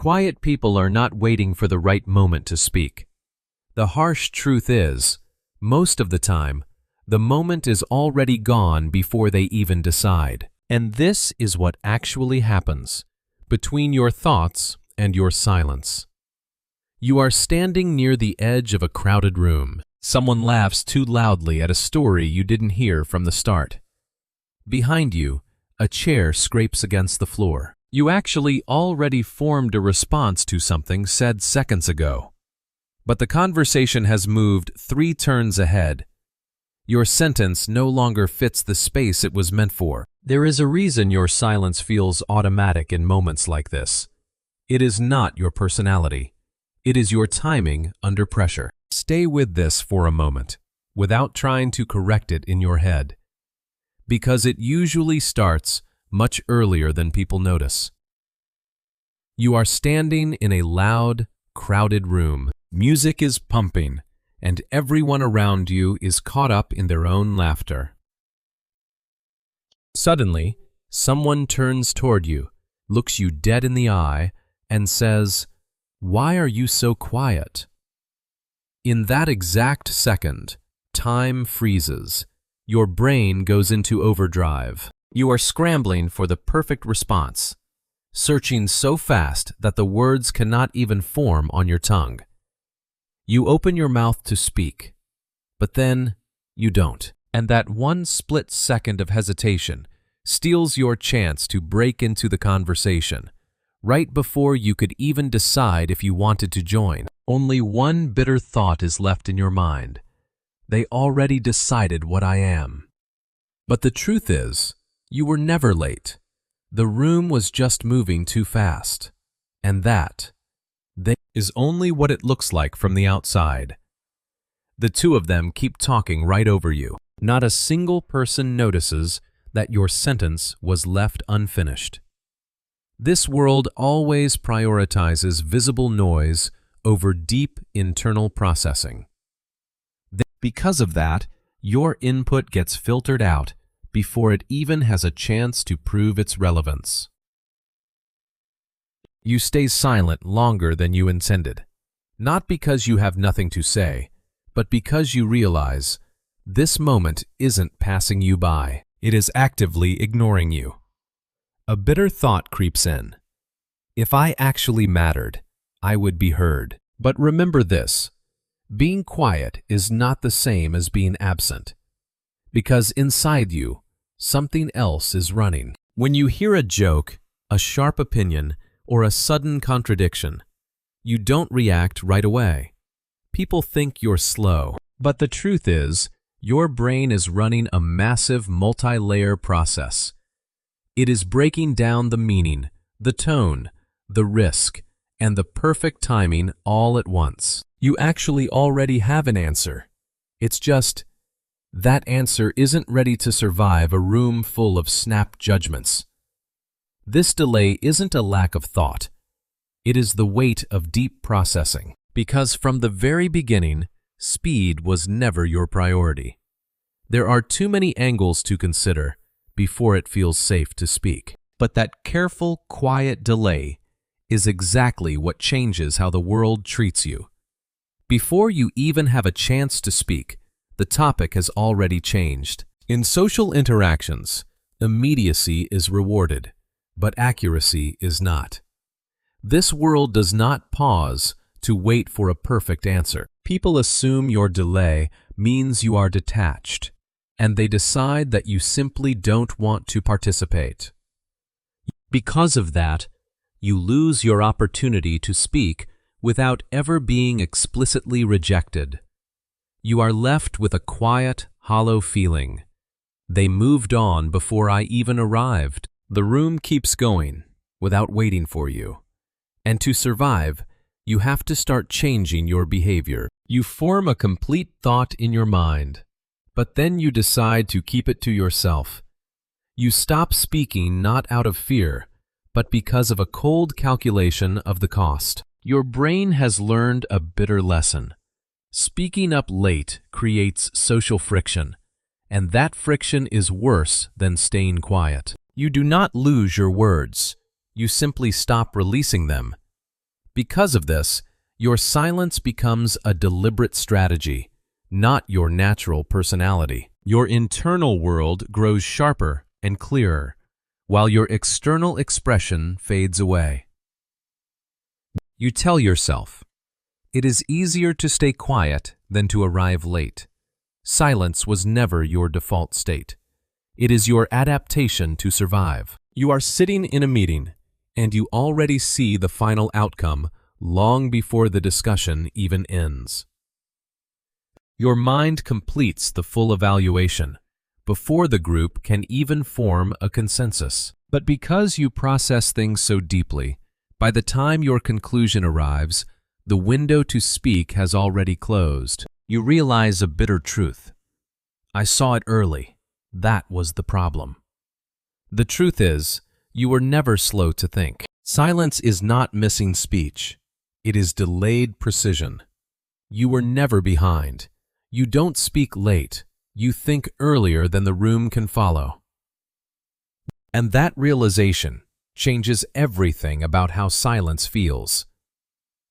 Quiet people are not waiting for the right moment to speak. The harsh truth is, most of the time, the moment is already gone before they even decide. And this is what actually happens between your thoughts and your silence. You are standing near the edge of a crowded room. Someone laughs too loudly at a story you didn't hear from the start. Behind you, a chair scrapes against the floor. You actually already formed a response to something said seconds ago. But the conversation has moved 3 turns ahead. Your sentence no longer fits the space it was meant for. There is a reason your silence feels automatic in moments like this. It is not your personality. It is your timing under pressure. Stay with this for a moment, without trying to correct it in your head, because it usually starts much earlier than people notice. You are standing in a loud, crowded room. Music is pumping, and everyone around you is caught up in their own laughter. Suddenly, someone turns toward you, looks you dead in the eye, and says, "Why are you so quiet?" In that exact second, time freezes. Your brain goes into overdrive. You are scrambling for the perfect response, searching so fast that the words cannot even form on your tongue. You open your mouth to speak, but then you don't. And that one split second of hesitation steals your chance to break into the conversation, right before you could even decide if you wanted to join. Only one bitter thought is left in your mind. They already decided what I am. But the truth is, you were never late. The room was just moving too fast. And that is only what it looks like from the outside. The two of them keep talking right over you. Not a single person notices that your sentence was left unfinished. This world always prioritizes visible noise over deep internal processing. Because of that, your input gets filtered out before it even has a chance to prove its relevance. You stay silent longer than you intended, not because you have nothing to say, but because you realize this moment isn't passing you by. It is actively ignoring you. A bitter thought creeps in. If I actually mattered, I would be heard. But remember this, being quiet is not the same as being absent, because inside you, something else is running. When you hear a joke, a sharp opinion, or a sudden contradiction, you don't react right away. People think you're slow, but the truth is, your brain is running a massive multi-layer process. It is breaking down the meaning, the tone, the risk, and the perfect timing all at once. You actually already have an answer. It's just that answer isn't ready to survive a room full of snap judgments. This delay isn't a lack of thought. It is the weight of deep processing. Because from the very beginning, speed was never your priority. There are too many angles to consider before it feels safe to speak. But that careful, quiet delay is exactly what changes how the world treats you. Before you even have a chance to speak, the topic has already changed. In social interactions, immediacy is rewarded, but accuracy is not. This world does not pause to wait for a perfect answer. People assume your delay means you are detached, and they decide that you simply don't want to participate. Because of that, you lose your opportunity to speak without ever being explicitly rejected. You are left with a quiet, hollow feeling. They moved on before I even arrived. The room keeps going without waiting for you. And to survive, you have to start changing your behavior. You form a complete thought in your mind, but then you decide to keep it to yourself. You stop speaking not out of fear, but because of a cold calculation of the cost. Your brain has learned a bitter lesson. Speaking up late creates social friction, and that friction is worse than staying quiet. You do not lose your words. You simply stop releasing them. Because of this, your silence becomes a deliberate strategy, not your natural personality. Your internal world grows sharper and clearer, while your external expression fades away. You tell yourself, "It is easier to stay quiet than to arrive late." Silence was never your default state. It is your adaptation to survive. You are sitting in a meeting, and you already see the final outcome long before the discussion even ends. Your mind completes the full evaluation before the group can even form a consensus. But because you process things so deeply, by the time your conclusion arrives, the window to speak has already closed. You realize a bitter truth. I saw it early. That was the problem. The truth is, you were never slow to think. Silence is not missing speech. It is delayed precision. You were never behind. You don't speak late. You think earlier than the room can follow. And that realization changes everything about how silence feels.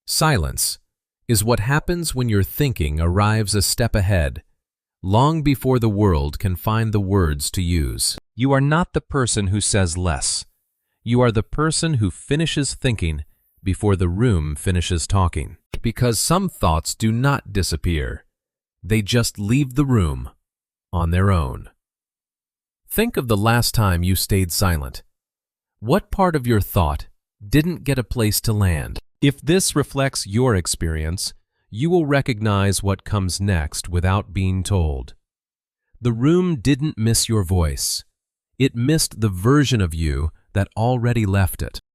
Silence is what happens when your thinking arrives a step ahead, long before the world can find the words to use. You are not the person who says less. You are the person who finishes thinking before the room finishes talking. Because some thoughts do not disappear. They just leave the room on their own. Think of the last time you stayed silent. What part of your thought didn't get a place to land? If this reflects your experience, you will recognize what comes next without being told. The room didn't miss your voice. It missed the version of you that already left it.